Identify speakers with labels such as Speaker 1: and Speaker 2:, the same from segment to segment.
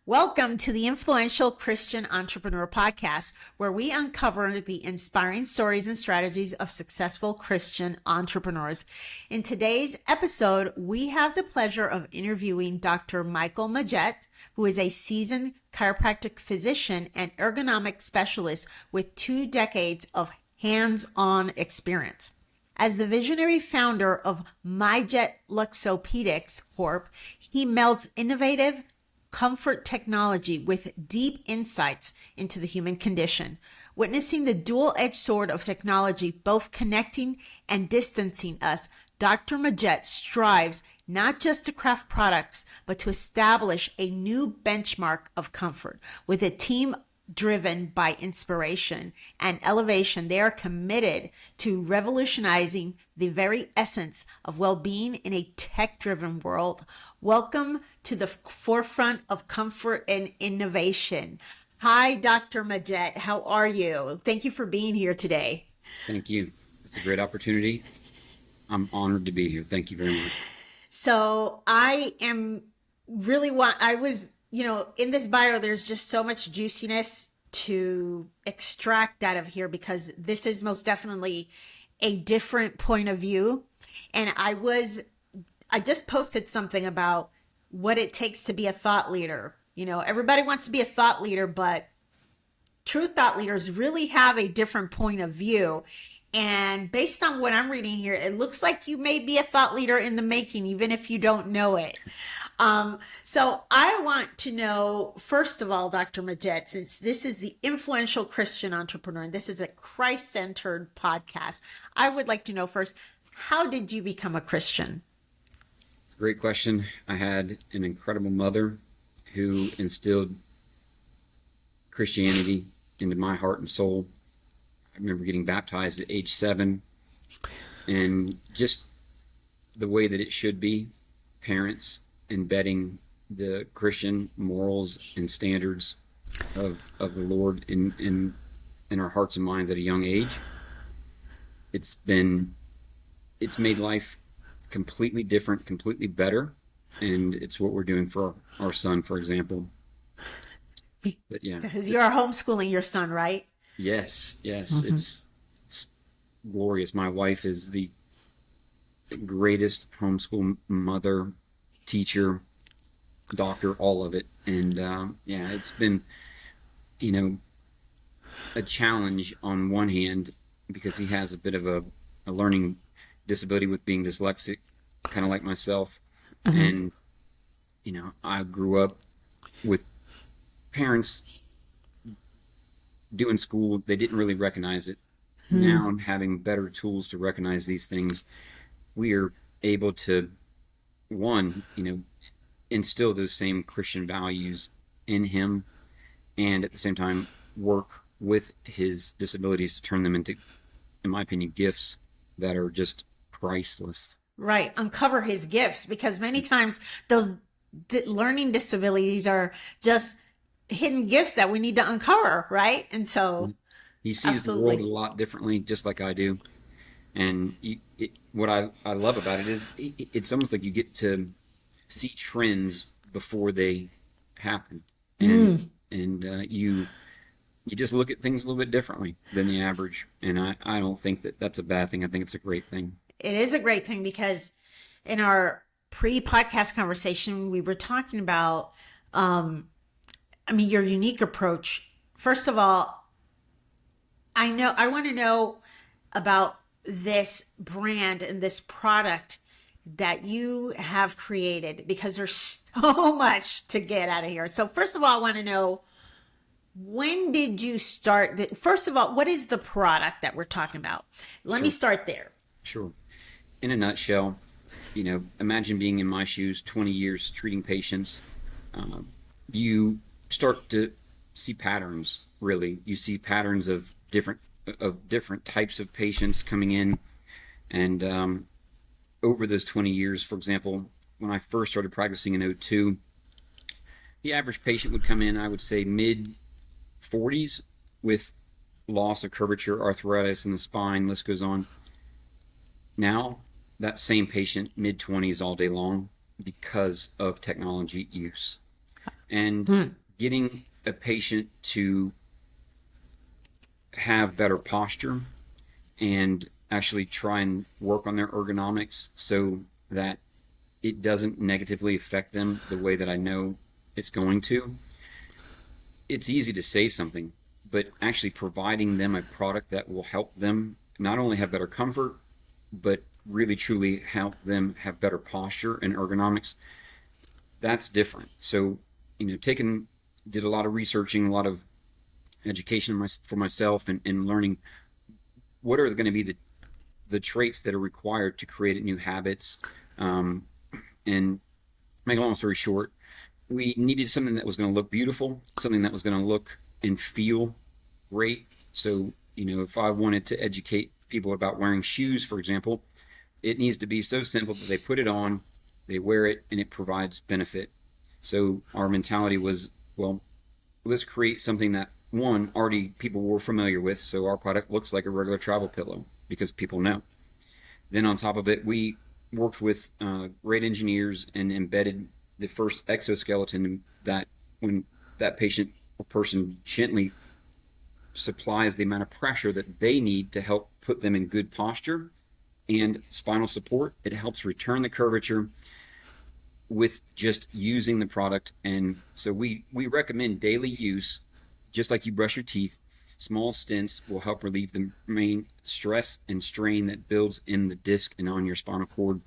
Speaker 1: Welcome to the Influential Christian Entrepreneur Podcast, where we uncover the inspiring stories and strategies of successful Christian entrepreneurs. In today's episode, we have the pleasure of interviewing Dr. Michael Majette, who is a seasoned chiropractic physician and ergonomic specialist with 2 decades of hands-on experience. As the visionary founder of Majette Luxopedics Corp., he melds innovative comfort technology with deep insights into the human condition. Witnessing the dual-edged sword of technology, both connecting and distancing us, Dr. Majette strives not just to craft products, but to establish a new benchmark of comfort. With a team driven by inspiration and elevation, they are committed to revolutionizing the very essence of well-being in a tech-driven world. Welcome to the forefront of comfort and innovation. Hi, Dr. Majette. How are you? Thank you for being here today.
Speaker 2: Thank you. It's a great opportunity. I'm honored to be here. Thank you very much.
Speaker 1: So I am really in this bio, there's just so much juiciness to extract out of here because this is most definitely a different point of view. And I just posted something about what it takes to be a thought leader. You know, everybody wants to be a thought leader, but true thought leaders really have a different point of view. And based on what I'm reading here, it looks like you may be a thought leader in the making, even if you don't know it. So I want to know, first of all, Dr. Majette, since this is the Influential Christian Entrepreneur, and this is a Christ-centered podcast, I would like to know first, how did you become a Christian?
Speaker 2: Great question. I had an incredible mother who instilled Christianity into my heart and soul. I remember getting baptized at age 7, and just the way that it should be, parents embedding the Christian morals and standards of the Lord in our hearts and minds at a young age. It's made life completely different, completely better, and it's what we're doing for our son, for example. But yeah,
Speaker 1: because you're homeschooling your son, right?
Speaker 2: Yes.
Speaker 1: Mm-hmm.
Speaker 2: It's glorious. My wife is the greatest homeschool mother, teacher, doctor, all of it. And it's been, a challenge on one hand because he has a bit of a learning disability with being dyslexic, kind of like myself. Mm-hmm. And, I grew up with parents doing school. They didn't really recognize it. Now I'm having better tools to recognize these things. We are able to, one, instill those same Christian values in him, and at the same time work with his disabilities to turn them into, in my opinion, gifts that are just priceless.
Speaker 1: Right. Uncover his gifts, because many times those learning disabilities are just hidden gifts that we need to uncover, right? And so
Speaker 2: he sees
Speaker 1: absolutely.
Speaker 2: The world a lot differently, just like I do. And what I love about it is it's almost like you get to see trends before they happen, and you just look at things a little bit differently than the average. And I don't think that that's a bad thing. I think it's a great thing.
Speaker 1: It is a great thing because in our pre-podcast conversation, we were talking about, your unique approach. First of all, I want to know about this brand and this product that you have created, because there's so much to get out of here. So first of all, I want to know, when did you start? First of all, what is the product that we're talking about? Let me start there.
Speaker 2: Sure. In a nutshell, imagine being in my shoes, 20 years treating patients. You start to see patterns, really. You see patterns of different types of patients coming in. And over those 20 years, for example, when I first started practicing in 2002, the average patient would come in, I would say, mid-40s with loss of curvature, arthritis in the spine, list goes on. Now, that same patient, mid-20s all day long, because of technology use. And
Speaker 1: Hmm.
Speaker 2: getting a patient to have better posture and actually try and work on their ergonomics so that it doesn't negatively affect them the way that I know it's going to. It's easy to say something, but actually providing them a product that will help them not only have better comfort, but really truly help them have better posture and ergonomics, that's different. So, did a lot of researching, a lot of education for myself, and learning what are going to be the traits that are required to create new habits. And make a long story short, we needed something that was going to look beautiful, something that was going to look and feel great. So, if I wanted to educate people about wearing shoes, for example, it needs to be so simple that they put it on, they wear it, and it provides benefit. So our mentality was, well, let's create something that one already people were familiar with. So our product looks like a regular travel pillow because people know. Then on top of it, we worked with great engineers and embedded the first exoskeleton that when that patient or person gently supplies the amount of pressure that they need to help put them in good posture and spinal support, it helps return the curvature with just using the product. And so we recommend daily use, just like you brush your teeth. Small stints will help relieve the main stress and strain that builds in the disc and on your spinal cord.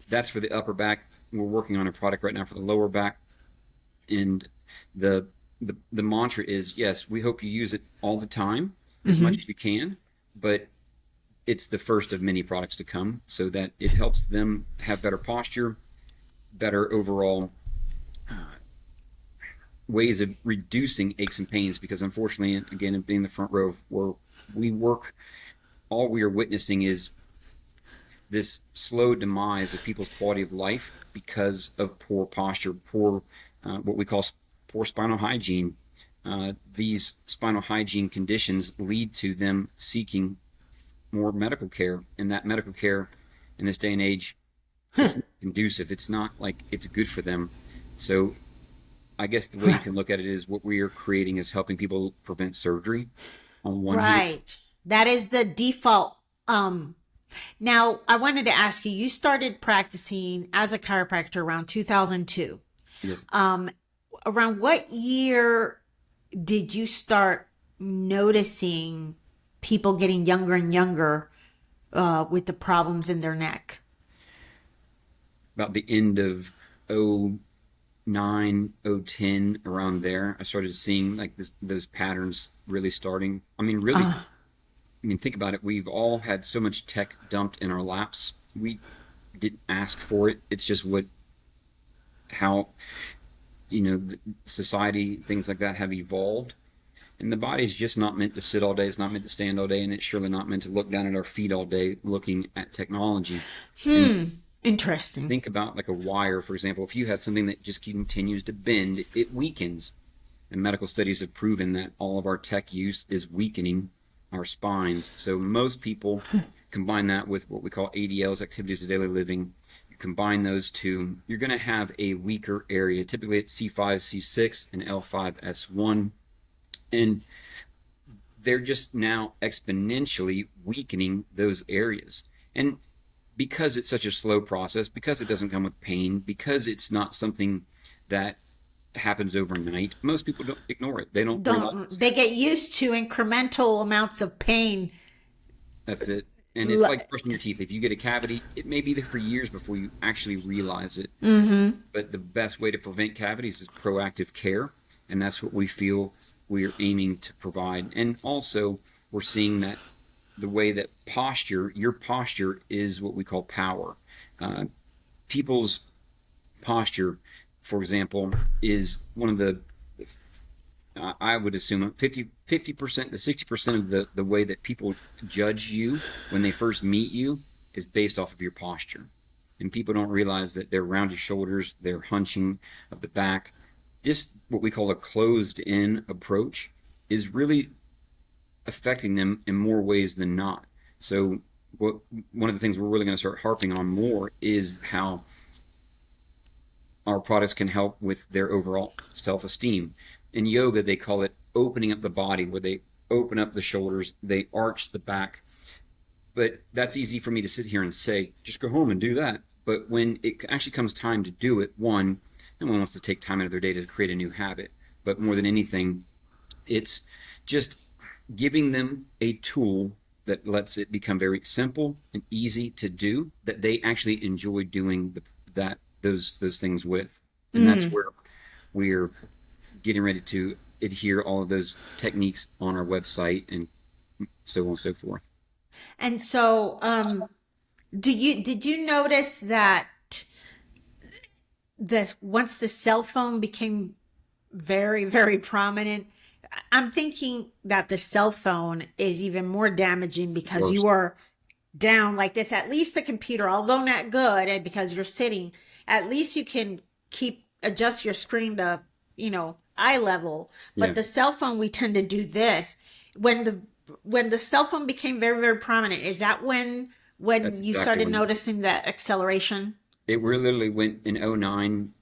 Speaker 2: That's for the upper back. We're working on a product right now for the lower back. And the the mantra is, yes, we hope you use it all the time, as much as you can, but it's the first of many products to come so that it helps them have better posture, better overall ways of reducing aches and pains, because unfortunately, again, being the front row where we work, all we are witnessing is this slow demise of people's quality of life because of poor posture, poor what we call poor spinal hygiene. These spinal hygiene conditions lead to them seeking more medical care, and that medical care in this day and age, it's not conducive. It's not like it's good for them. So I guess the way you can look at it is what we are creating is helping people prevent surgery on one hand.
Speaker 1: Right. That is the default. Now I wanted to ask you, you started practicing as a chiropractor around 2002.
Speaker 2: Yes.
Speaker 1: Around what year did you start noticing people getting younger and younger with the problems in their neck?
Speaker 2: About the end of '09, '10, around there, I started seeing like those patterns really starting. Think about it. We've all had so much tech dumped in our laps. We didn't ask for it. It's just how, society, things like that have evolved. And the body's just not meant to sit all day. It's not meant to stand all day. And it's surely not meant to look down at our feet all day looking at technology. And
Speaker 1: Interesting.
Speaker 2: think about like a wire, for example. If you have something that just continues to bend, it weakens. And medical studies have proven that all of our tech use is weakening our spines. So most people combine that with what we call ADLs, activities of daily living. You combine those two, you're going to have a weaker area. Typically it's C5, C6, and L5, S1. And they're just now exponentially weakening those areas. And because it's such a slow process, because it doesn't come with pain, because it's not something that happens overnight, most people don't ignore it. They don't realize it's
Speaker 1: They get
Speaker 2: happening.
Speaker 1: used to incremental amounts of pain.
Speaker 2: That's it. And it's like brushing your teeth. If you get a cavity, it may be there for years before you actually realize it. But the best way to prevent cavities is proactive care. And that's what we feel we're aiming to provide. And also, we're seeing that the way that your posture is what we call power. People's posture, for example, is one of the, I would assume 50% to 60% of the way that people judge you when they first meet you is based off of your posture. And people don't realize that they're rounded shoulders, they're hunching of the back. Just what we call a closed-in approach is really affecting them in more ways than not. So one of the things we're really going to start harping on more is how our products can help with their overall self-esteem. In yoga, they call it opening up the body, where they open up the shoulders, they arch the back. But that's easy for me to sit here and say, just go home and do that. But when it actually comes time to do it, one, no one wants to take time out of their day to create a new habit. But more than anything, it's just giving them a tool that lets it become very simple and easy to do, that they actually enjoy doing those things with. And that's where we're getting ready to adhere all of those techniques on our website and so on and so forth.
Speaker 1: And so, did you notice that once the cell phone became very, very prominent, I'm thinking that the cell phone is even more damaging because
Speaker 2: Worse.
Speaker 1: you are down like this. At least the computer, although not good, and because you're sitting, at least you can adjust your screen to, eye level. But
Speaker 2: Yeah,
Speaker 1: the cell phone, we tend to do this. When the cell phone became very, very prominent, is that
Speaker 2: that's
Speaker 1: when you
Speaker 2: exactly
Speaker 1: started
Speaker 2: when
Speaker 1: noticing that acceleration?
Speaker 2: it literally went in '09.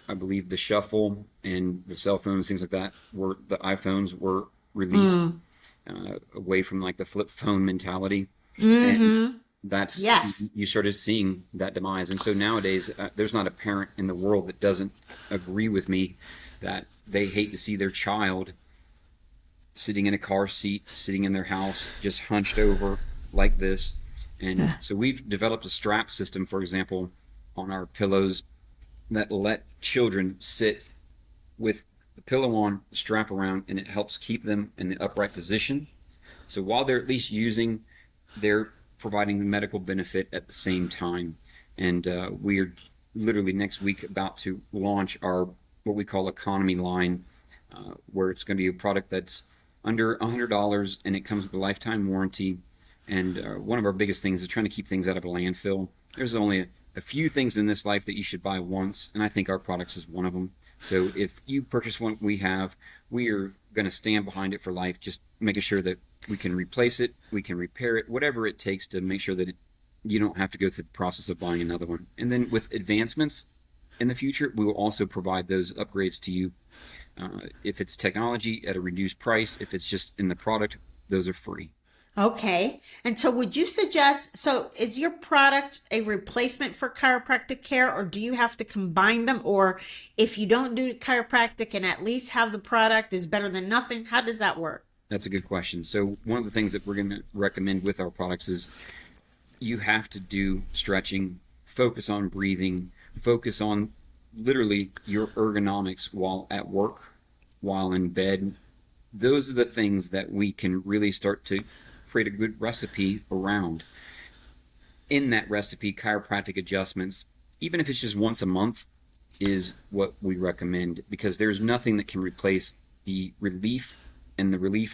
Speaker 2: I believe the shuffle and the cell phones, things like that, the iPhones were released away from like the flip phone mentality. And that's,
Speaker 1: Yes.
Speaker 2: you started seeing that demise. And so nowadays, there's not a parent in the world that doesn't agree with me that they hate to see their child sitting in a car seat, sitting in their house, just hunched over like this. And so we've developed a strap system, for example, on our pillows that let children sit with the pillow on, the strap around, and it helps keep them in the upright position. So while they're at least using, they're providing the medical benefit at the same time. And we are literally next week about to launch our what we call economy line, where it's going to be a product that's under $100 and it comes with a lifetime warranty. And one of our biggest things is trying to keep things out of a landfill. There's only a few things in this life that you should buy once, and I think our products is one of them. So if you purchase one we have, we are going to stand behind it for life, just making sure that we can replace it, we can repair it, whatever it takes to make sure that you don't have to go through the process of buying another one. And then with advancements in the future, we will also provide those upgrades to you. If it's technology at a reduced price, if it's just in the product, those are free.
Speaker 1: Okay. And so so is your product a replacement for chiropractic care, or do you have to combine them? Or if you don't do chiropractic and at least have the product is better than nothing, how does that work?
Speaker 2: That's a good question. So one of the things that we're going to recommend with our products is you have to do stretching, focus on breathing, focus on literally your ergonomics while at work, while in bed. Those are the things that we can really start to create a good recipe around. In that recipe, chiropractic adjustments, even if it's just once a month, is what we recommend, because there's nothing that can replace the relief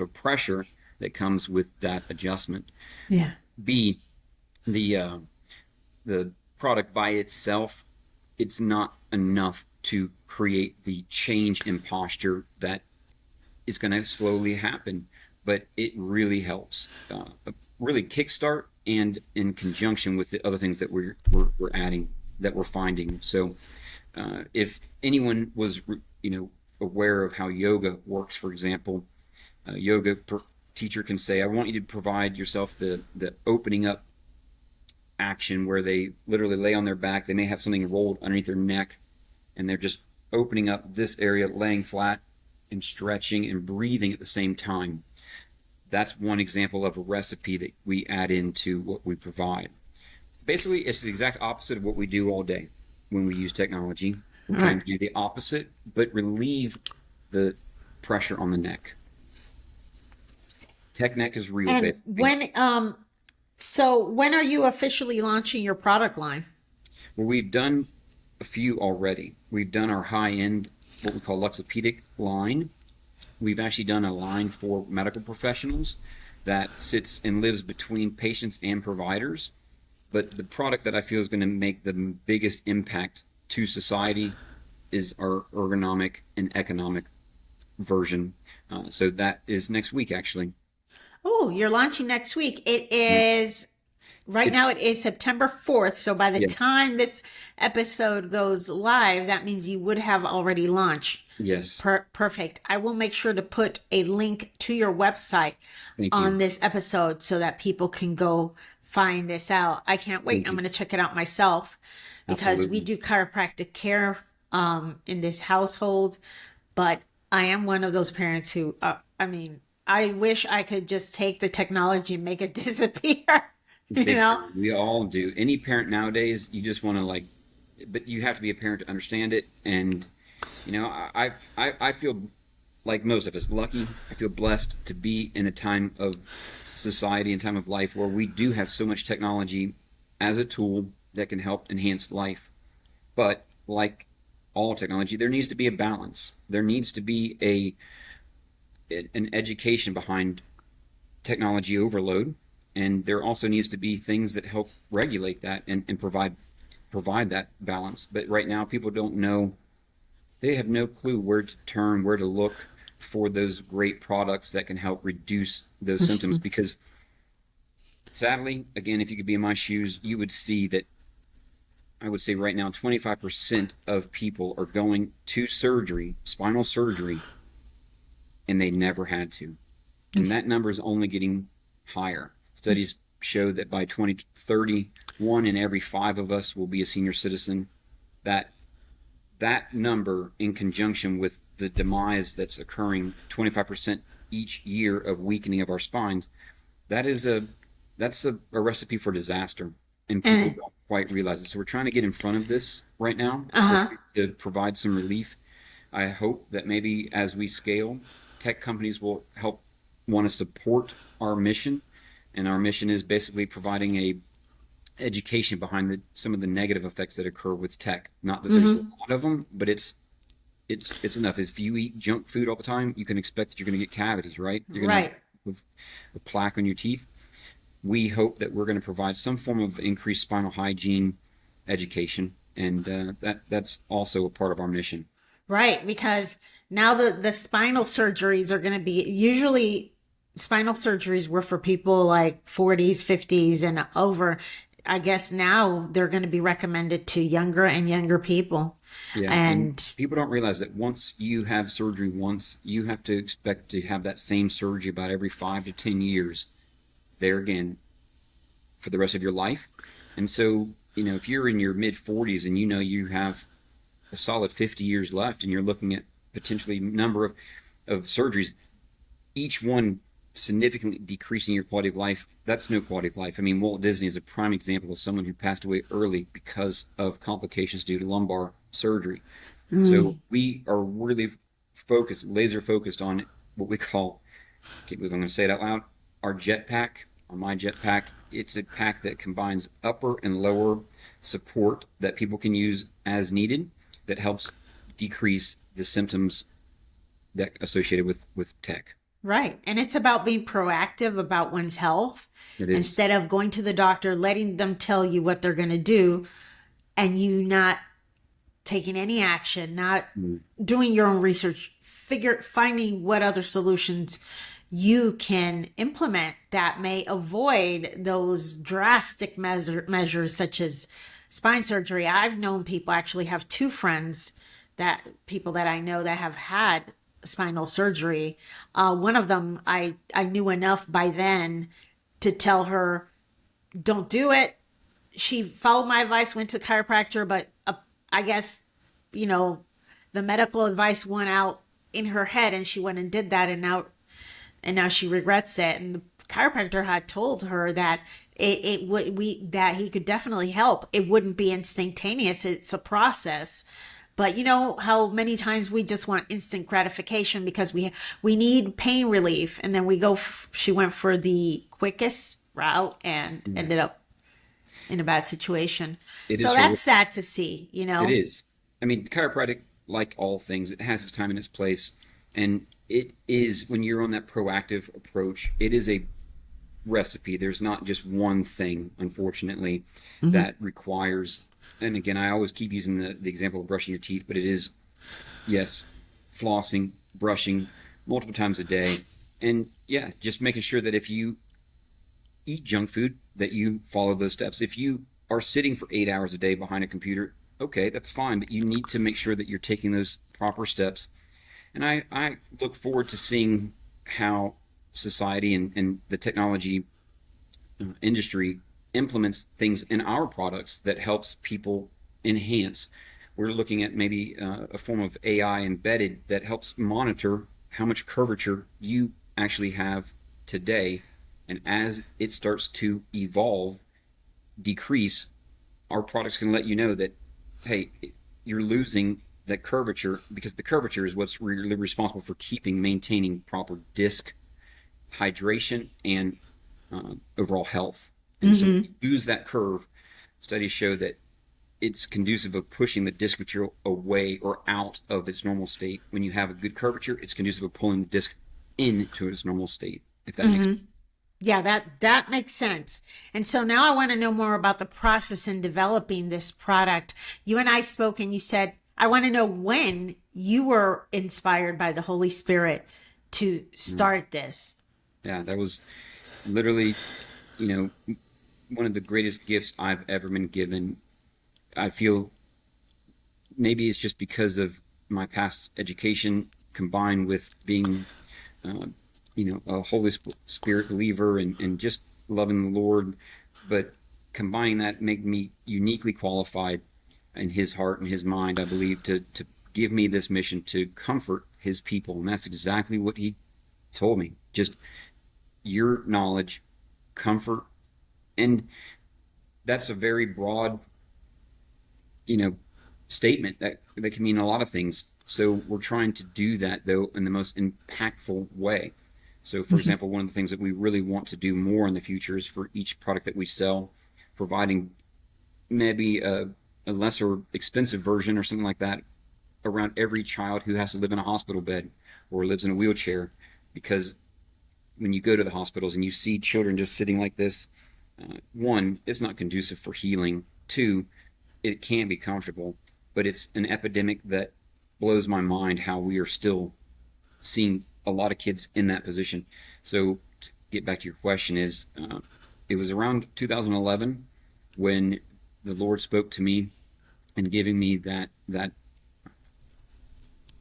Speaker 2: of pressure that comes with that adjustment.
Speaker 1: Yeah.
Speaker 2: B, the product by itself, it's not enough to create the change in posture that is going to slowly happen, but it really helps really kickstart, and in conjunction with the other things that we're adding, that we're finding. So if anyone was aware of how yoga works, for example, teacher can say, I want you to provide yourself the opening up action, where they literally lay on their back. They may have something rolled underneath their neck, and they're just opening up this area, laying flat and stretching and breathing at the same time. That's one example of a recipe that we add into what we provide. Basically, it's the exact opposite of what we do all day when we use technology. We're trying to do the opposite, but relieve the pressure on the neck. Tech neck is real,
Speaker 1: And
Speaker 2: basically.
Speaker 1: when are you officially launching your product line?
Speaker 2: Well, we've done a few already. We've done our high-end, what we call Luxopedic line. We've actually done a line for medical professionals that sits and lives between patients and providers. But the product that I feel is going to make the biggest impact to society is our ergonomic and economic version. So that is next week, actually.
Speaker 1: Oh, you're launching next week. It
Speaker 2: Yeah.
Speaker 1: is Right
Speaker 2: It's
Speaker 1: now it is September 4th. So by the
Speaker 2: yeah,
Speaker 1: time this episode goes live, that means you would have already launched.
Speaker 2: yes.
Speaker 1: Perfect. I will make sure to put a link to your website
Speaker 2: Thank you.
Speaker 1: on this episode so that people can go find this out. I can't wait.
Speaker 2: Thank
Speaker 1: I'm
Speaker 2: you.
Speaker 1: going to check it out myself because we
Speaker 2: Absolutely.
Speaker 1: do chiropractic care in this household. But I am one of those parents who, I mean, I wish I could just take the technology and make it disappear. You
Speaker 2: Big
Speaker 1: know?
Speaker 2: time. We all do. Any parent nowadays, you just want to like, but you have to be a parent to understand it. And you know, I feel like most of us lucky. I feel blessed to be in a time of society and time of life where we do have so much technology as a tool that can help enhance life. But like all technology, there needs to be a balance. There needs to be an education behind technology overload, and there also needs to be things that help regulate that and provide that balance. But right now, people don't know; they have no clue where to turn, where to look for those great products that can help reduce those symptoms. Because sadly, again, if you could be in my shoes, you would see that I would say right now, 25% of people are going to surgery, spinal surgery, and they never had to. And that number is only getting higher. Studies show that by 2030, one in every five of us will be a senior citizen. That that number, in conjunction with the demise that's occurring, 25% each year of weakening of our spines, that is a recipe for disaster, and people
Speaker 1: Uh
Speaker 2: don't quite realize it. So we're trying to get in front of this right now. We're
Speaker 1: huh.
Speaker 2: trying to provide some relief. I hope that maybe as we scale, tech companies will help want to support our mission, and our mission is basically providing a education behind some of the negative effects that occur with tech. Not that there's a
Speaker 1: Mm-hmm.
Speaker 2: lot of them, but it's enough. If you eat junk food all the time, you can expect that you're going to get cavities, right? You're going to have
Speaker 1: Right.
Speaker 2: a plaque on your teeth. We hope that we're going to provide some form of increased spinal hygiene education, and that's also a part of our mission.
Speaker 1: Right. Because now the spinal surgeries are going to be usually spinal surgeries were for people like 40s, 50s and over. I guess now they're going to be recommended to younger and younger people.
Speaker 2: Yeah, and
Speaker 1: And
Speaker 2: people don't realize that once you have surgery once, you have to expect to have that same surgery about every 5 to 10 years. There again, for the rest of your life. And so, you know, if you're in your mid 40s and you know you have a solid 50 years left and you're looking at potentially number of surgeries, each one significantly decreasing your quality of life, that's no quality of life. I mean, Walt Disney is a prime example of someone who passed away early because of complications due to lumbar surgery. So we are really focused, laser focused on what we call, I can't believe I'm going to say it out loud, our jetpack, or my jetpack. It's a pack that combines upper and lower support that people can use as needed that helps decrease the symptoms that associated with tech.
Speaker 1: right. And it's about being proactive about one's health
Speaker 2: It is.
Speaker 1: instead of going to the doctor, letting them tell you what they're going to do and you not taking any action, not
Speaker 2: Mm.
Speaker 1: doing your own research, finding what other solutions you can implement that may avoid those drastic measures such as spine surgery. I've known people, actually have two friends, that people that I know that have had spinal surgery. One of them I knew enough by then to tell her, don't do it. She followed my advice, went to the chiropractor, but I guess, you know, the medical advice went out in her head and she went and did that, and now she regrets it. And the chiropractor had told her that it would we that he could definitely help. It wouldn't be instantaneous. It's a process. But you know how many times we just want instant gratification because we need pain relief, and then we go. She went for the quickest route and
Speaker 2: Yeah.
Speaker 1: ended up in a bad situation.
Speaker 2: It
Speaker 1: So
Speaker 2: is
Speaker 1: that's
Speaker 2: horrific.
Speaker 1: sad to see. You
Speaker 2: It
Speaker 1: know.
Speaker 2: is. I mean, chiropractic, like all things, it has its time and its place. And it is, when you're on that proactive approach, it is a recipe. There's not just one thing, unfortunately,
Speaker 1: Hmm.
Speaker 2: that requires, and again, I always keep using the example of brushing your teeth, but it is, yes, flossing, brushing multiple times a day. And yeah, just making sure that if you eat junk food, that you follow those steps. If you are sitting for 8 hours a day behind a computer, okay, that's fine, but you need to make sure that you're taking those proper steps. And I look forward to seeing how society and the technology industry implements things in our products that helps people enhance. We're looking at maybe a form of AI embedded that helps monitor how much curvature you actually have today. And as it starts to evolve, decrease, our products can let you know that, hey, you're losing that curvature, because the curvature is what's really responsible for maintaining proper disc hydration and overall health. And so when you lose that curve, studies show that it's conducive of pushing the disc material away or out of its normal state. When you have a good curvature, it's conducive of pulling the disc into its normal state, if that makes sense.
Speaker 1: Yeah, that makes sense. And so now I want to know more about the process in developing this product. You and I spoke and you said, I want to know when you were inspired by the Holy Spirit to start this.
Speaker 2: Yeah, that was literally, you know, one of the greatest gifts I've ever been given. I feel maybe it's just because of my past education combined with being, uh, a Holy Spirit believer and just loving the Lord. But combining that made me uniquely qualified in His heart and His mind, I believe, to give me this mission to comfort His people. And that's exactly what He told me. Just your knowledge, comfort, and that's a very broad, statement that can mean a lot of things. So we're trying to do that though in the most impactful way. So for example, one of the things that we really want to do more in the future is for each product that we sell, providing maybe a lesser expensive version or something like that around every child who has to live in a hospital bed or lives in a wheelchair. Because when you go to the hospitals and you see children just sitting like this, one, it's not conducive for healing. Two, it can't be comfortable, but it's an epidemic that blows my mind how we are still seeing a lot of kids in that position. So to get back to your question is, it was around 2011 when the Lord spoke to me and giving me that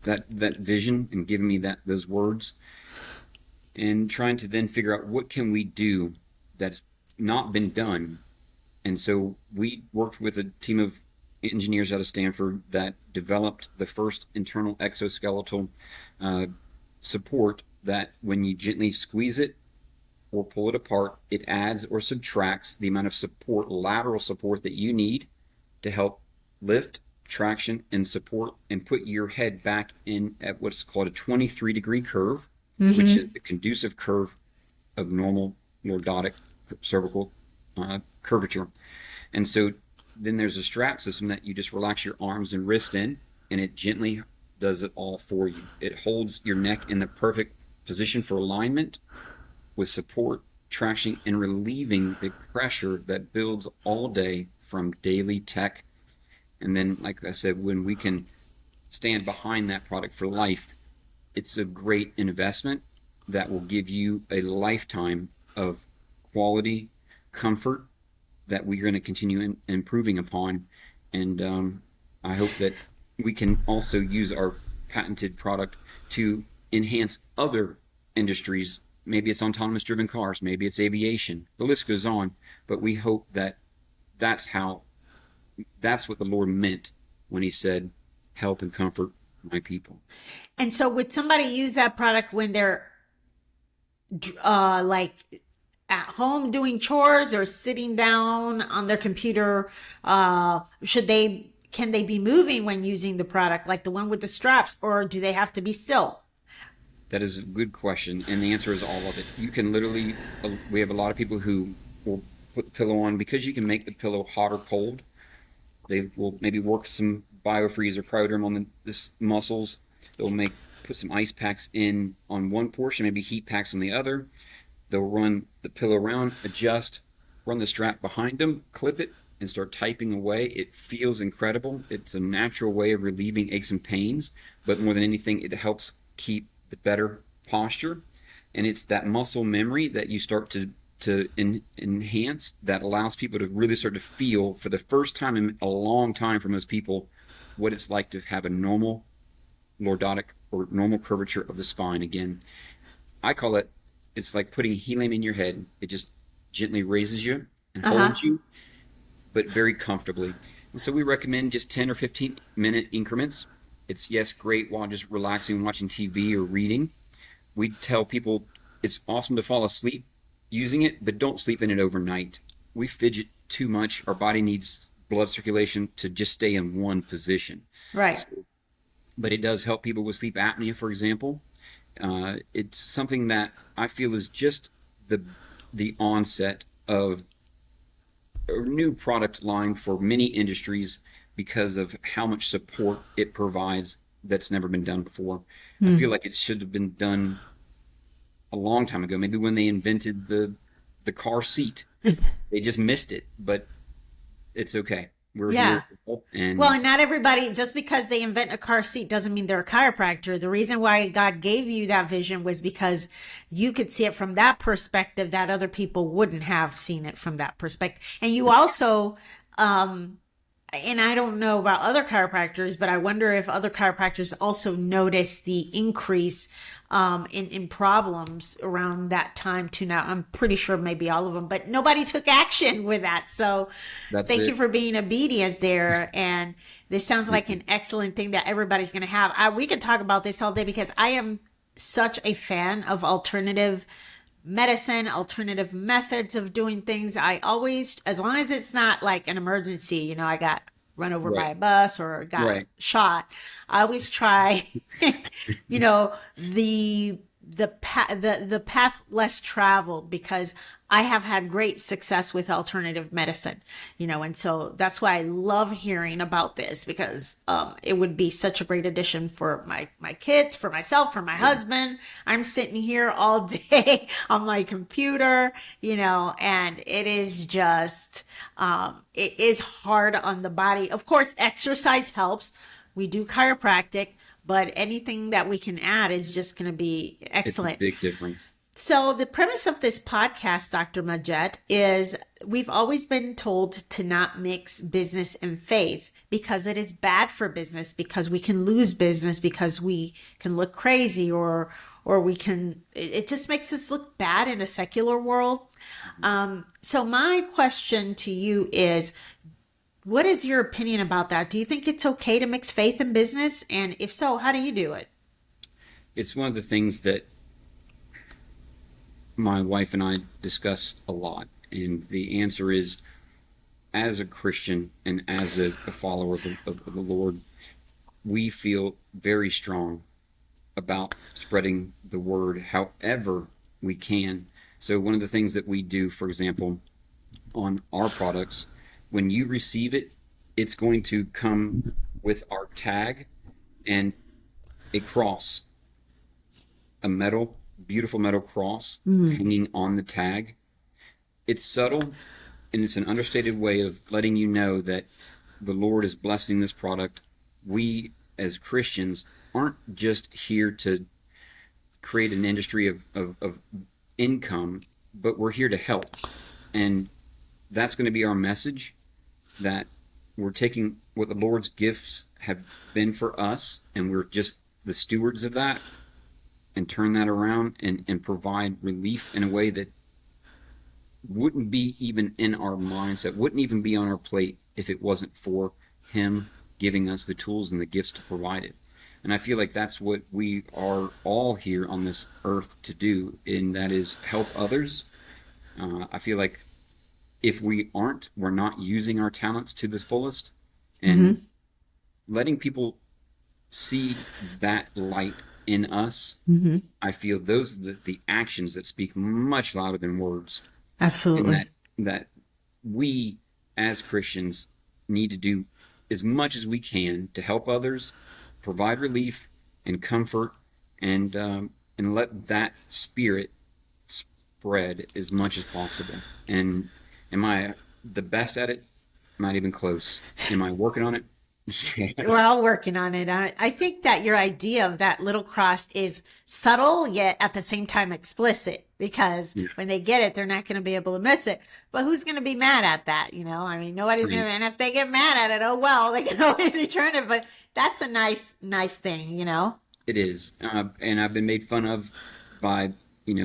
Speaker 2: vision and giving me those words, and trying to then figure out what can we do that's not been done. And so we worked with a team of engineers out of Stanford that developed the first internal exoskeletal support that when you gently squeeze it or pull it apart, it adds or subtracts the amount of support, lateral support, that you need to help lift, traction, and support and put your head back in at what's called a 23-degree curve, which is the conducive curve of normal lordotic cervical curvature. And so then there's a strap system that you just relax your arms and wrist in, and it gently does it all for you. It holds your neck in the perfect position for alignment with support, traction, and relieving the pressure that builds all day from daily tech. And then, like I said, when we can stand behind that product for life, it's a great investment that will give you a lifetime of quality, comfort that we're going to continue improving upon. And I hope that we can also use our patented product to enhance other industries. Maybe it's autonomous driven cars, maybe it's aviation, the list goes on. But we hope that that's what the Lord meant when He said, help and comfort my people.
Speaker 1: And so would somebody use that product when they're like at home doing chores or sitting down on their computer? Can they be moving when using the product, like the one with the straps, or do they have to be still?
Speaker 2: That is a good question, and the answer is all of it. You can literally, we have a lot of people who will put the pillow on because you can make the pillow hot or cold. They will maybe work some biofreeze or cryoderm on this muscles. They'll put some ice packs in on one portion, maybe heat packs on the other. They'll run the pillow around, adjust, run the strap behind them, clip it, and start typing away. It feels incredible. It's a natural way of relieving aches and pains, but more than anything, it helps keep the better posture. And it's that muscle memory that you start to to enhance, that allows people to really start to feel for the first time in a long time for most people what it's like to have a normal lordotic or normal curvature of the spine again. I call it, it's like putting helium in your head. It just gently raises you and
Speaker 1: Uh-huh.
Speaker 2: holds you, but very comfortably. And so we recommend just 10 or 15-minute increments. It's, yes, great while just relaxing, watching TV or reading. We tell people it's awesome to fall asleep using it, but don't sleep in it overnight. We fidget too much. Our body needs blood circulation to just stay in one position.
Speaker 1: Right.
Speaker 2: So, but it does help people with sleep apnea, for example. It's something that I feel is just the the onset of a new product line for many industries because of how much support it provides that's never been done before. I
Speaker 1: Hmm.
Speaker 2: feel like it should have been done a long time ago, maybe when they invented the car seat. They just missed it, but it's okay. We're here
Speaker 1: Yeah.
Speaker 2: to help,
Speaker 1: Well,
Speaker 2: and
Speaker 1: and not everybody, just because they invent a car seat doesn't mean they're a chiropractor. The reason why God gave you that vision was because you could see it from that perspective that other people wouldn't have seen it from that perspective. And you also, um, and I don't know about other chiropractors, but I wonder if other chiropractors also notice the increase in problems around that time too. Now, I'm pretty sure maybe all of them, but nobody took action with that. So
Speaker 2: that's
Speaker 1: thank you
Speaker 2: it.
Speaker 1: for being obedient there. And this sounds
Speaker 2: Thank
Speaker 1: like
Speaker 2: you.
Speaker 1: an excellent thing that everybody's going to have. We could talk about this all day because I am such a fan of alternative medicine, alternative methods of doing things. I always, as long as it's not like an emergency, I got run over by
Speaker 2: Right,
Speaker 1: a bus or got
Speaker 2: right.
Speaker 1: shot. I always try, the path less traveled because I have had great success with alternative medicine, and so that's why I love hearing about this because it would be such a great addition for my kids, for myself, for my
Speaker 2: Yeah,
Speaker 1: husband. I'm sitting here all day on my computer, and it is just it is hard on the body. Of course, exercise helps. We do chiropractic, but anything that we can add is just going to be
Speaker 2: it's a
Speaker 1: excellent.
Speaker 2: big difference.
Speaker 1: So, the premise of this podcast, Dr. Majette, is we've always been told to not mix business and faith because it is bad for business, because we can lose business, because we can look crazy or we can, it just makes us look bad in a secular world. So, my question to you is, what is your opinion about that? Do you think it's okay to mix faith and business? And if so, how do you do it?
Speaker 2: It's one of the things that my wife and I discuss a lot, and the answer is, as a Christian and as a follower of the Lord, we feel very strong about spreading the word however we can. So one of the things that we do, for example, on our products, when you receive it, it's going to come with our tag and a cross, a metal, beautiful metal cross hanging on the tag. It's subtle and it's an understated way of letting you know that the Lord is blessing this product. We, as Christians, aren't just here to create an industry of income, but we're here to help. And that's going to be our message, that we're taking what the Lord's gifts have been for us, and we're just the stewards of that, and turn that around and provide relief in a way that wouldn't be even in our mindset, wouldn't even be on our plate if it wasn't for Him giving us the tools and the gifts to provide it. And I feel like that's what we are all here on this earth to do, and that is help others. I feel like if we aren't, we're not using our talents to the fullest, and
Speaker 1: Mm-hmm.
Speaker 2: letting people see that light in us.
Speaker 1: Mm-hmm.
Speaker 2: I feel those are the actions that speak much louder than words, and
Speaker 1: Absolutely.
Speaker 2: that we as Christians need to do as much as we can to help others, provide relief and comfort, and let that spirit spread as much as possible. And am I the best at it? Not even close. Am I working on it?
Speaker 1: We're
Speaker 2: Yes.
Speaker 1: all working on it. I think that your idea of that little cross is subtle, yet at the same time explicit, because
Speaker 2: Yeah.
Speaker 1: when they get it, they're not going to be able to miss it. But who's going to be mad at that? I mean, nobody's going
Speaker 2: Right.
Speaker 1: to, and if they get mad at it, oh well, they can always return it. But that's a nice thing.
Speaker 2: It is. And I've been made fun of by,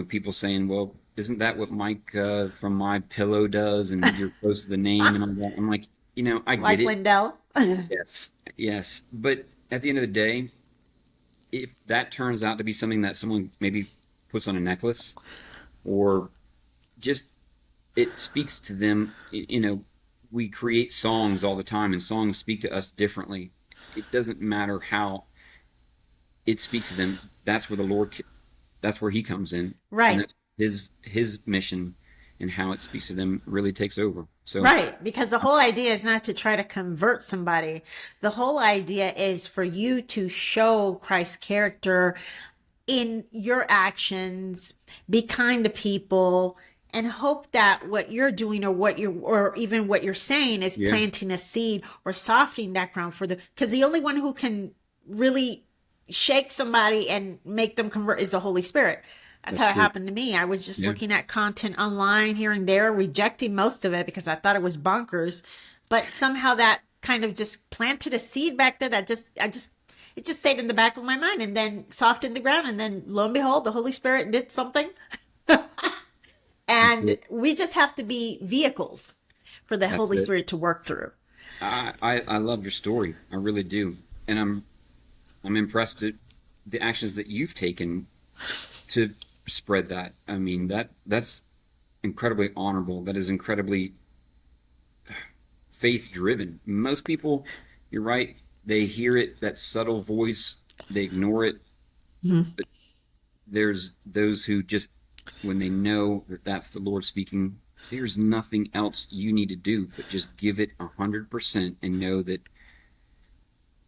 Speaker 2: people saying, well, isn't that what Mike from My Pillow does? And you're close to the name and all that. I'm like, I get
Speaker 1: Like
Speaker 2: it.
Speaker 1: Lindell.
Speaker 2: Yes. Yes. But at the end of the day, if that turns out to be something that someone maybe puts on a necklace or just it speaks to them, we create songs all the time and songs speak to us differently. It doesn't matter how it speaks to them. That's where the Lord, that's where he comes in. And
Speaker 1: Right.
Speaker 2: that's his mission and how it speaks to them really takes over. So
Speaker 1: Right, because the whole idea is not to try to convert somebody. The whole idea is for you to show Christ's character in your actions, be kind to people, and hope that what you're doing or even what you're saying is
Speaker 2: yeah,
Speaker 1: planting a seed or softening that ground because the only one who can really shake somebody and make them convert is the Holy Spirit. That's
Speaker 2: that's
Speaker 1: how it
Speaker 2: true.
Speaker 1: happened to me. I was just
Speaker 2: Yeah,
Speaker 1: looking at content online here and there, rejecting most of it because I thought it was bonkers. But somehow that kind of just planted a seed back there that it just stayed in the back of my mind and then softened the ground. And then lo and behold, the Holy Spirit did something.
Speaker 2: that's
Speaker 1: And
Speaker 2: it.
Speaker 1: we just have to be vehicles for the
Speaker 2: That's
Speaker 1: Holy
Speaker 2: it.
Speaker 1: Spirit to work through.
Speaker 2: I love your story. I really do. And I'm impressed at the actions that you've taken to spread that. I mean, that's incredibly honorable. That is incredibly faith driven. Most people, you're right, they hear it, that subtle voice, they ignore it.
Speaker 1: Mhm.
Speaker 2: But there's those who just, when they know that that's the Lord speaking, there's nothing else you need to do but just give it 100% and know that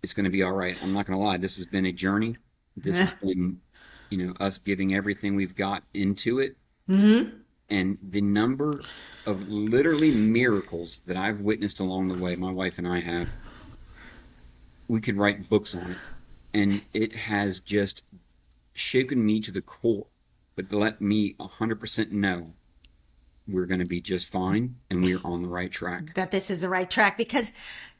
Speaker 2: it's going to be all right. I'm not going to lie. This has been a journey. This has been, us giving everything we've got into it.
Speaker 1: Hmm.
Speaker 2: And the number of literally miracles that I've witnessed along the way, my wife and I have, we could write books on it. And it has just shaken me to the core, but let me 100% know we're going to be just fine and we're on the right track.
Speaker 1: That this is the right track because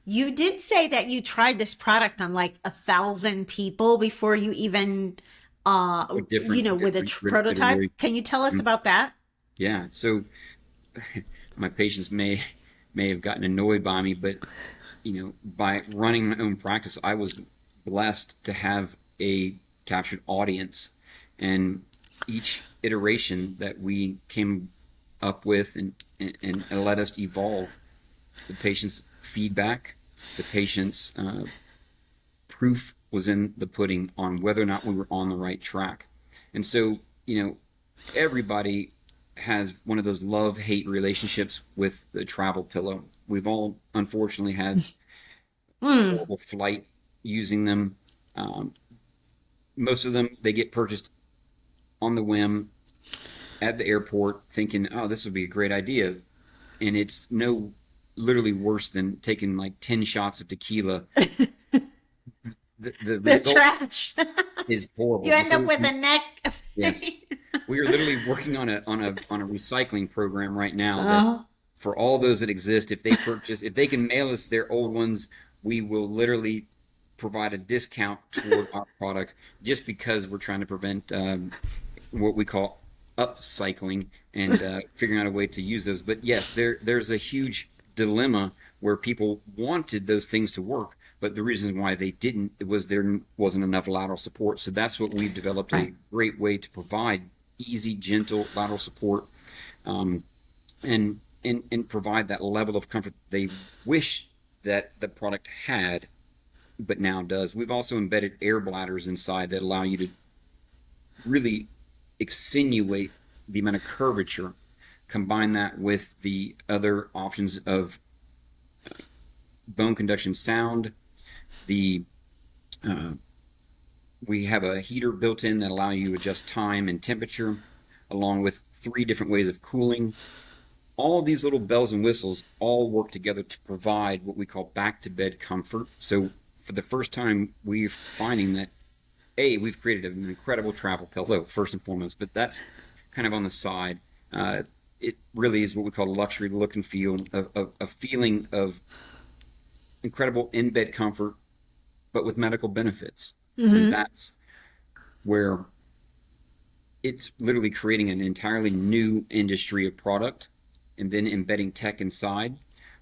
Speaker 1: you did say that you tried this product on like 1,000 people before you even, with a
Speaker 2: Different
Speaker 1: prototype.
Speaker 2: iteration.
Speaker 1: Can you tell us about that?
Speaker 2: Yeah. So my patients may have gotten annoyed by me, but by running my own practice, I was blessed to have a captured audience, and each iteration that we came up with and let us evolve, the patient's feedback, the patient's proof was in the pudding on whether or not we were on the right track. And so, everybody has one of those love-hate relationships with the travel pillow. We've all unfortunately had
Speaker 1: Hmm.
Speaker 2: horrible flight using them. Um, Most of them they get purchased on the whim at the airport, thinking, "Oh, this would be a great idea," and it's no literally worse than taking like 10 shots of tequila. The
Speaker 1: The
Speaker 2: result
Speaker 1: trash.
Speaker 2: is
Speaker 1: You
Speaker 2: horrible.
Speaker 1: end up with a neck.
Speaker 2: Yes, we are literally working on a recycling program right now that
Speaker 1: Oh,
Speaker 2: for all those that exist, if they can mail us their old ones, we will literally provide a discount toward our product just because we're trying to prevent what we call upcycling and figuring out a way to use those. But yes, there's a huge dilemma where people wanted those things to work, but the reason why they didn't it was there wasn't enough lateral support. So that's what we've developed
Speaker 1: right.
Speaker 2: a great way to provide easy, gentle lateral support, um, and provide that level of comfort they wish that the product had, but now does. We've also embedded air bladders inside that allow you to really accentuate the amount of curvature. Combine that with the other options of bone conduction sound. The uh, we have a heater built in that allow you to adjust time and temperature, along with three different ways of cooling. all of these little bells and whistles all work together to provide what we call back to bed comfort. So for the first time, we're finding that we've created an incredible travel pillow first and foremost, but that's kind of on the side. It really is what we call a luxury look and feel, a feeling of incredible in bed comfort, but with medical benefits. And that's where it's literally creating an entirely new industry of product, and then embedding tech inside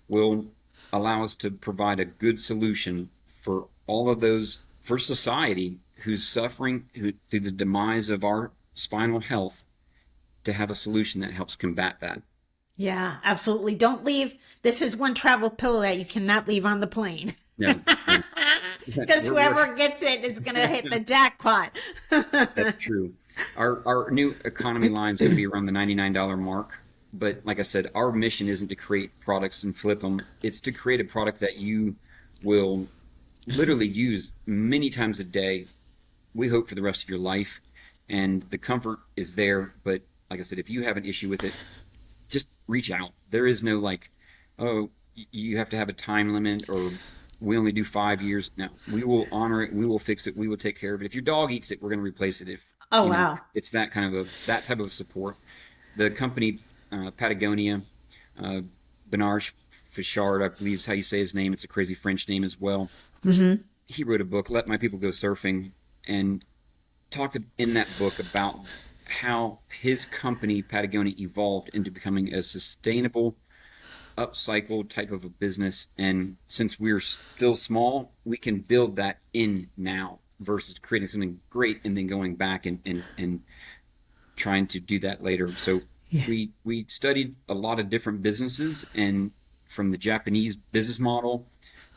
Speaker 2: will allow us to provide a good solution for all of those, for society who's suffering through the demise of our spinal health, to have a solution that helps combat that.
Speaker 1: Yeah, absolutely. Don't leave. This is one travel pillow that you cannot leave on the plane.
Speaker 2: Yeah.
Speaker 1: Because whoever gets it is going to hit the jackpot.
Speaker 2: That's true. Our new economy line is going to be around the $99 mark. But like I said, our mission isn't to create products and flip them. It's to create a product that you will literally use many times a day. We hope for the rest of your life. And the comfort is there. But like I said, if you have an issue with it, just reach out. There is no like, oh, you have to have a time limit, or we only do 5 years. No, we will honor it. We will fix it. We will take care of it. If your dog eats it, we're going to replace it. If
Speaker 1: wow,
Speaker 2: it's that kind of that type of support. The company Patagonia, Bernard Fichard, I believe is how you say his name. It's a crazy French name as well. He wrote a book, Let My People Go Surfing, and talked in that book about how his company Patagonia evolved into becoming a sustainable, upcycle type of a business. And since we're still small, we can build that in now versus creating something great and then going back and trying to do that later. So we studied a lot of different businesses, and from the Japanese business model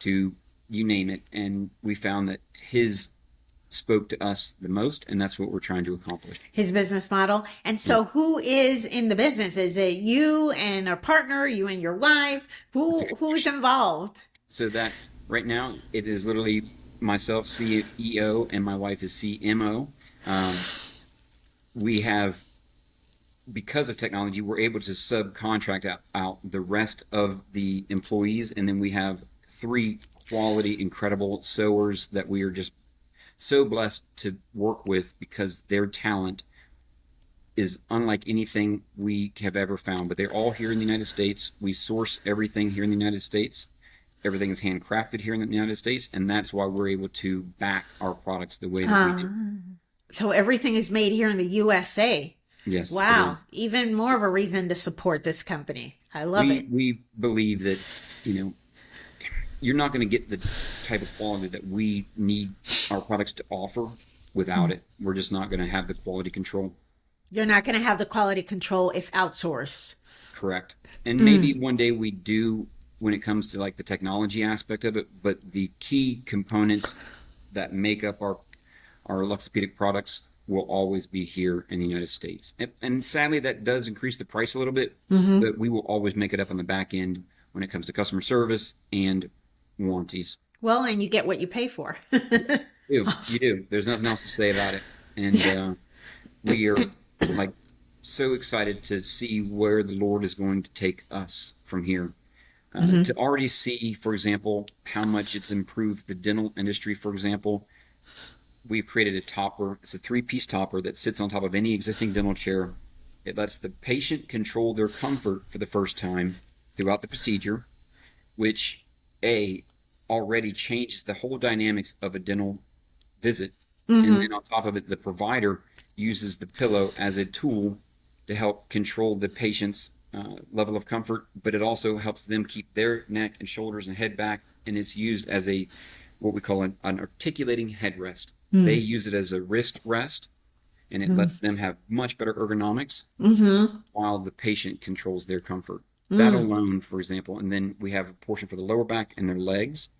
Speaker 2: to you name it, and we found that his spoke to us the most, and that's what we're trying to accomplish.
Speaker 1: His business model. And so who is in the business? Is it you and a partner, you and your wife? Who's involved?
Speaker 2: So that right now it is literally myself, CEO, and my wife is CMO. We have, because of technology, we're able to subcontract out the rest of the employees, and then we have 3 quality, incredible sewers that we are just so blessed to work with, because their talent is unlike anything we have ever found. But they're all here in the United States. We source everything here in the United States. Everything is handcrafted here in the United States, and that's why we're able to back our products the way that we do.
Speaker 1: So everything is made here in the USA.
Speaker 2: Yes.
Speaker 1: Wow. Even more of a reason to support this company. I love it.
Speaker 2: We believe that, you're not going to get the type of quality that we need our products to offer without it. We're just not going to have the quality control.
Speaker 1: You're not going to have the quality control if outsourced.
Speaker 2: Correct. And maybe one day we do when it comes to like the technology aspect of it, but the key components that make up our orthopedic products will always be here in the United States. And sadly, that does increase the price a little bit, but we will always make it up on the back end when it comes to customer service and warranties.
Speaker 1: Well, and you get what you pay for.
Speaker 2: You do. There's nothing else to say about it. And we are like so excited to see where the Lord is going to take us from here. To already see, for example, how much it's improved the dental industry, for example. We've created a topper. It's a 3-piece topper that sits on top of any existing dental chair. It lets the patient control their comfort for the first time throughout the procedure, which already changes the whole dynamics of a dental visit. And then on top of it, the provider uses the pillow as a tool to help control the patient's level of comfort, but it also helps them keep their neck and shoulders and head back, and it's used as what we call an articulating headrest. They use it as a wrist rest, and it lets them have much better ergonomics while the patient controls their comfort. That alone, for example, and then we have a portion for the lower back and their legs,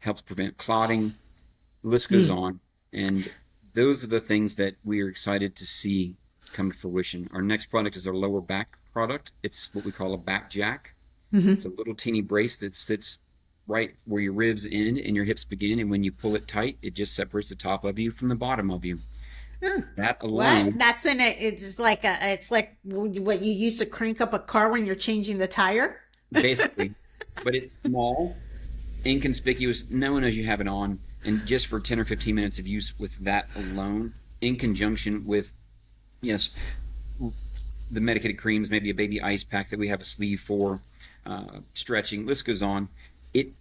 Speaker 2: helps prevent clotting. The list goes on. And those are the things that we are excited to see come to fruition. Our next product is our lower back product. It's what we call a back jack. It's a little teeny brace that sits right where your ribs end and your hips begin. And when you pull it tight, it just separates the top of you from the bottom of you. That
Speaker 1: What?
Speaker 2: alone,
Speaker 1: That's in it. It's like what you use to crank up a car when you're changing the tire.
Speaker 2: basically, but it's small, inconspicuous. No one knows you have it on. And just for 10 or 15 minutes of use with that alone, in conjunction with, yes, the medicated creams, maybe a baby ice pack that we have a sleeve for, stretching, list goes on. It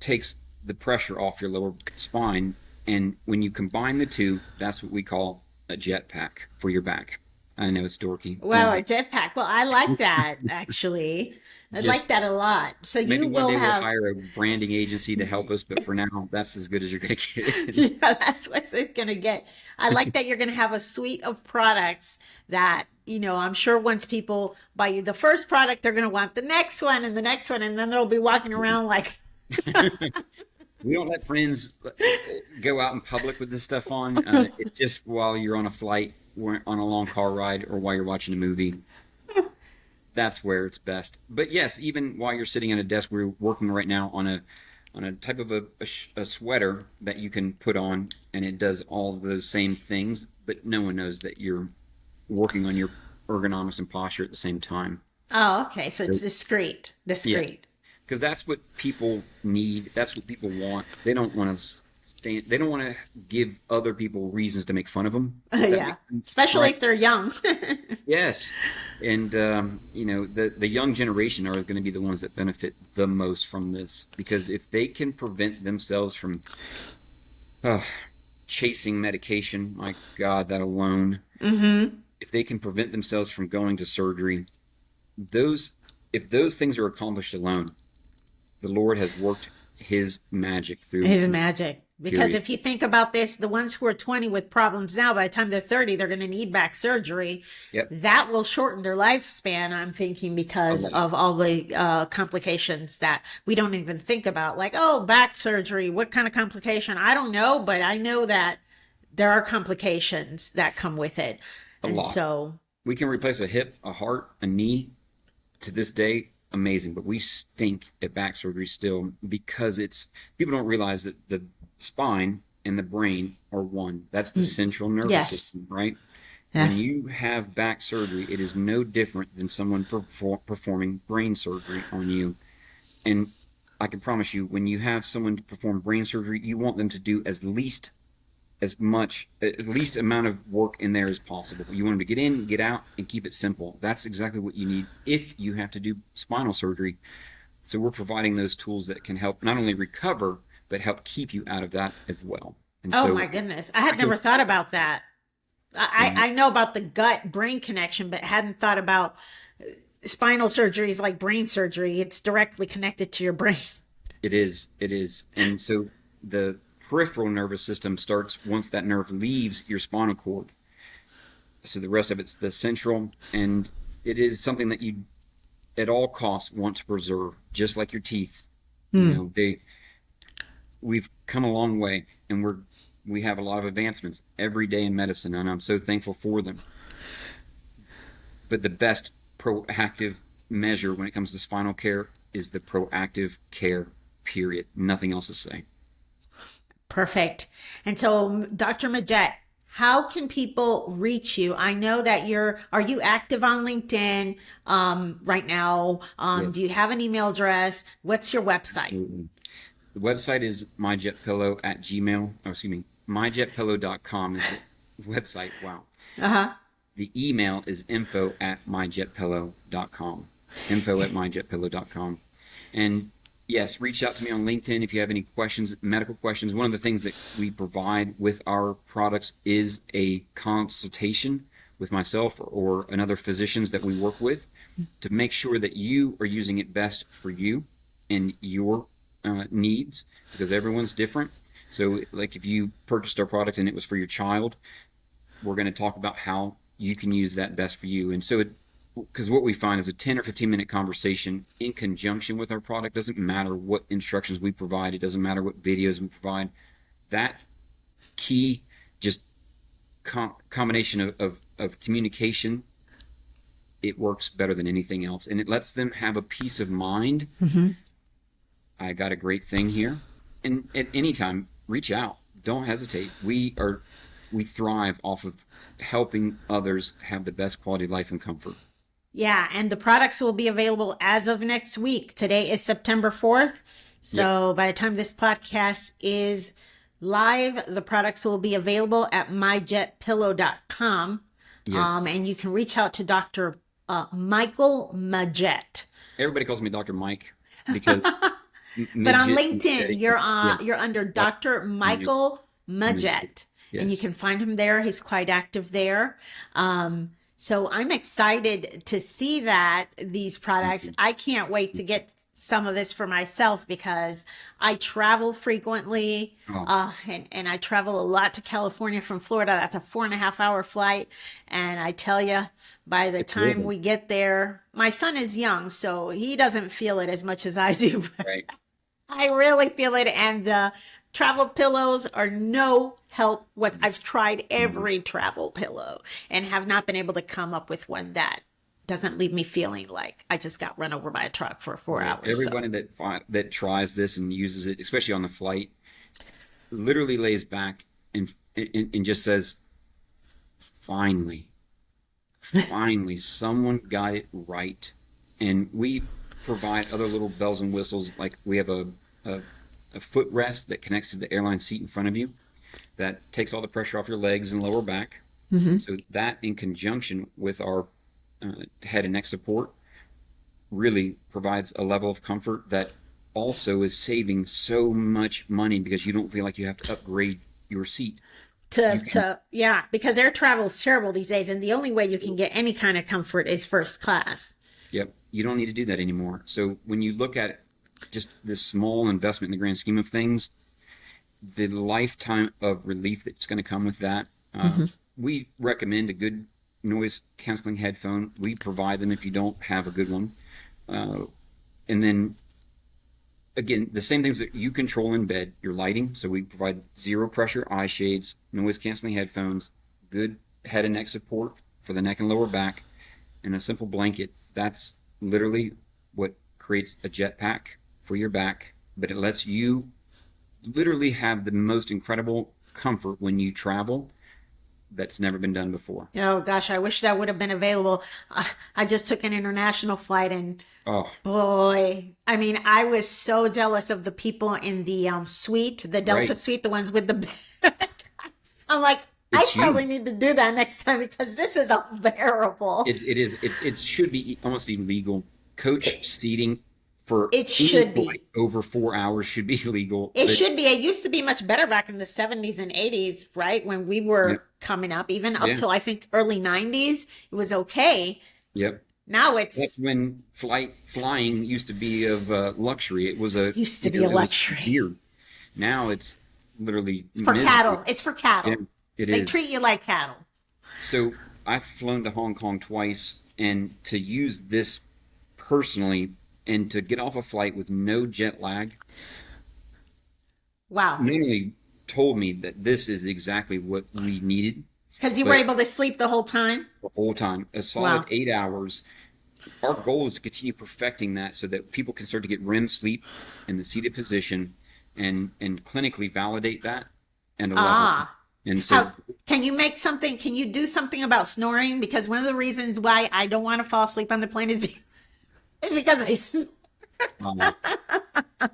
Speaker 2: takes the pressure off your lower spine. And when you combine the two, that's what we call a jet pack for your back. I know it's dorky.
Speaker 1: Well, a jetpack. Well, I like that actually. I like
Speaker 2: Just
Speaker 1: that a lot. So
Speaker 2: maybe
Speaker 1: you
Speaker 2: one
Speaker 1: will
Speaker 2: day we'll
Speaker 1: have,
Speaker 2: hire a branding agency to help us, but for now, that's as good as you're going to get.
Speaker 1: yeah, that's what's it gonna get. I like that you're gonna have a suite of products that, I'm sure once people buy you the first product, they're gonna want the next one and the next one, and then they'll be walking around like,
Speaker 2: We don't let friends go out in public with this stuff on. It's just while you're on a flight, or on a long car ride, or while you're watching a movie. That's where it's best. But yes, even while you're sitting at a desk, we're working right now on a type of a sweater that you can put on, and it does all of those same things, but no one knows that you're working on your ergonomics and posture at the same time.
Speaker 1: oh, okay. So
Speaker 2: So
Speaker 1: it's discreet,
Speaker 2: yeah,
Speaker 1: discreet.
Speaker 2: because that's what people need. That's what people want. They don't want to stand. They don't want to give other people reasons to make fun of them. If that
Speaker 1: Yeah,
Speaker 2: makes sense,
Speaker 1: especially
Speaker 2: right?
Speaker 1: if they're young.
Speaker 2: Yes, and the young generation are going to be the ones that benefit the most from this, because if they can prevent themselves from uh, chasing medication, my God, that alone.
Speaker 1: Mm-hmm.
Speaker 2: If they can prevent themselves from going to surgery, those if those things are accomplished alone, the Lord has worked His magic through.
Speaker 1: His magic. Because
Speaker 2: Period.
Speaker 1: if you think about this, the ones who are 20 with problems now, by the time they're 30, they're going to need back surgery.
Speaker 2: Yep,
Speaker 1: That will shorten their lifespan, I'm thinking,
Speaker 2: a
Speaker 1: because
Speaker 2: lot.
Speaker 1: of all the complications that we don't even think about. Like, oh, back surgery, what kind of complication? I don't know, but I know that there are complications that come with it.
Speaker 2: A
Speaker 1: And
Speaker 2: lot.
Speaker 1: so,
Speaker 2: We can replace a hip, a heart, a knee. To this day, amazing. But we stink at back surgery still, because it's people don't realize that the spine and the brain are one. That's the central nervous
Speaker 1: yes,
Speaker 2: system, right? When
Speaker 1: yes.
Speaker 2: you have back surgery, it is no different than someone performing brain surgery on you. And I can promise you, when you have someone to perform brain surgery, you want them to do as much, at least amount of work in there as possible. You want them to get in, get out, and keep it simple. That's exactly what you need if you have to do spinal surgery. So we're providing those tools that can help not only recover, but help keep you out of that as well. And
Speaker 1: Oh my
Speaker 2: so
Speaker 1: goodness. I
Speaker 2: I
Speaker 1: had
Speaker 2: can,
Speaker 1: never thought about that.
Speaker 2: and
Speaker 1: I know about the gut brain connection, but hadn't thought about spinal surgery is like brain surgery. It's directly connected to your brain.
Speaker 2: it is. And so the peripheral nervous system starts once that nerve leaves your spinal cord. So the rest of it's the central, and it is something that you at all costs want to preserve, just like your teeth. We've come a long way, and we have a lot of advancements every day in medicine, and I'm so thankful for them. But the best proactive measure when it comes to spinal care is the proactive care, period. Nothing else to say.
Speaker 1: Perfect. And so, Dr. Majette, how can people reach you? I know that are you active on LinkedIn right now? Do
Speaker 2: Yes,
Speaker 1: you have an email address? What's your website?
Speaker 2: absolutely. The website is myjetpillow at gmail. Oh, excuse me, myjetpillow.com is the website. Wow.
Speaker 1: Uh huh.
Speaker 2: The email is info@myjetpillow.com. Info@myjetpillow.com. And yes, reach out to me on LinkedIn if you have any questions, medical questions. One of the things that we provide with our products is a consultation with myself or another physicians that we work with to make sure that you are using it best for you and your needs, because everyone's different. So, like if you purchased our product and it was for your child, we're going to talk about how you can use that best for you. And so, because what we find is a 10 or 15-minute conversation in conjunction with our product doesn't matter what instructions we provide, it doesn't matter what videos we provide. That key, just combination of communication, it works better than anything else. And it lets them have a peace of mind. I got a great thing here. And at any time, reach out. Don't hesitate. We are we thrive off of helping others have the best quality of life and comfort.
Speaker 1: Yeah, and the products will be available as of next week. Today is September 4th.
Speaker 2: Yep.
Speaker 1: So by the time this podcast is live, the products will be available at myjetpillow.com.
Speaker 2: Yes.
Speaker 1: And you can reach out to Dr. Michael Majette.
Speaker 2: Everybody calls me Dr. Mike because
Speaker 1: But on
Speaker 2: midget,
Speaker 1: LinkedIn,
Speaker 2: yeah,
Speaker 1: you're under Dr. Michael Majette, and you
Speaker 2: yes.
Speaker 1: can find him there. He's quite active there. So I'm excited to see these products. I can't wait to get some of this for myself because I travel frequently,
Speaker 2: Oh,
Speaker 1: and I travel a lot to California from Florida. That's a 4.5 hour flight. And I tell you, by the
Speaker 2: it's
Speaker 1: time
Speaker 2: brutal,
Speaker 1: we get there, my son is young, so he doesn't feel it as much as I do.
Speaker 2: right?
Speaker 1: I really feel it. And the travel pillows are no help. I've tried
Speaker 2: Mhm.
Speaker 1: every travel pillow and have not been able to come up with one that doesn't leave me feeling like I just got run over by a truck for 4 hours. So
Speaker 2: Everybody that tries this and uses it, especially on the flight, literally lays back and just says, "Finally, finally, someone got it right." And we provide other little bells and whistles, like we have a, a footrest that connects to the airline seat in front of you that takes all the pressure off your legs and lower back. So that, in conjunction with our head and neck support, really provides a level of comfort that also is saving so much money because you don't feel like you have to upgrade your seat. You can,
Speaker 1: yeah, because air travel is terrible these days, and the only way you can get any kind of comfort is first class.
Speaker 2: yep, you don't need to do that anymore. So when you look at just this small investment in the grand scheme of things, the lifetime of relief that's going to come with that, we recommend a good noise canceling headphone. We provide them if you don't have a good one. And then again, the same things that you control in bed, your lighting. So we provide zero pressure eye shades, noise canceling headphones, good head and neck support for the neck and lower back, and a simple blanket. That's literally what creates a jetpack for your back, but it lets you literally have the most incredible comfort when you travel that's never been done before.
Speaker 1: Oh gosh, I wish that would have been available. I just took an international flight, and
Speaker 2: Oh,
Speaker 1: boy, I mean, I was so jealous of the people in the suite, the Delta
Speaker 2: right.
Speaker 1: suite, the ones with the bed. I'm like, I
Speaker 2: It's
Speaker 1: probably
Speaker 2: huge.
Speaker 1: need to do that next time because this is unbearable.
Speaker 2: It should be almost illegal. Coach seating for
Speaker 1: It
Speaker 2: any
Speaker 1: should
Speaker 2: flight
Speaker 1: be.
Speaker 2: over 4 hours should be illegal.
Speaker 1: It
Speaker 2: But
Speaker 1: should be. It used to be much better back in the 70s and 80s, right? When we were
Speaker 2: yep,
Speaker 1: coming up, even up
Speaker 2: yeah,
Speaker 1: till I think early 90s, it was okay.
Speaker 2: yep.
Speaker 1: Now
Speaker 2: That's
Speaker 1: it's
Speaker 2: when flying used to be of luxury. It was
Speaker 1: used to be a
Speaker 2: it was
Speaker 1: luxury.
Speaker 2: weird. Now it's literally
Speaker 1: It's for
Speaker 2: miserable.
Speaker 1: cattle. It's for
Speaker 2: Yeah,
Speaker 1: cattle.
Speaker 2: it
Speaker 1: They
Speaker 2: is.
Speaker 1: treat you like cattle.
Speaker 2: So I've flown to Hong Kong twice, and to use this personally and to get off a flight with no jet lag,
Speaker 1: Wow.
Speaker 2: not only told me that this is exactly what we needed,
Speaker 1: Because you were
Speaker 2: but
Speaker 1: able to sleep the whole time.
Speaker 2: the whole time, a solid
Speaker 1: Wow.
Speaker 2: 8 hours. Our goal is to continue perfecting that so that people can start to get REM sleep in the seated position and clinically validate that and a level.
Speaker 1: Ah.
Speaker 2: And so,
Speaker 1: How can you make something? Can you do something about snoring? Because one of the reasons why I don't want to fall asleep on the plane is because I snore.
Speaker 2: uh,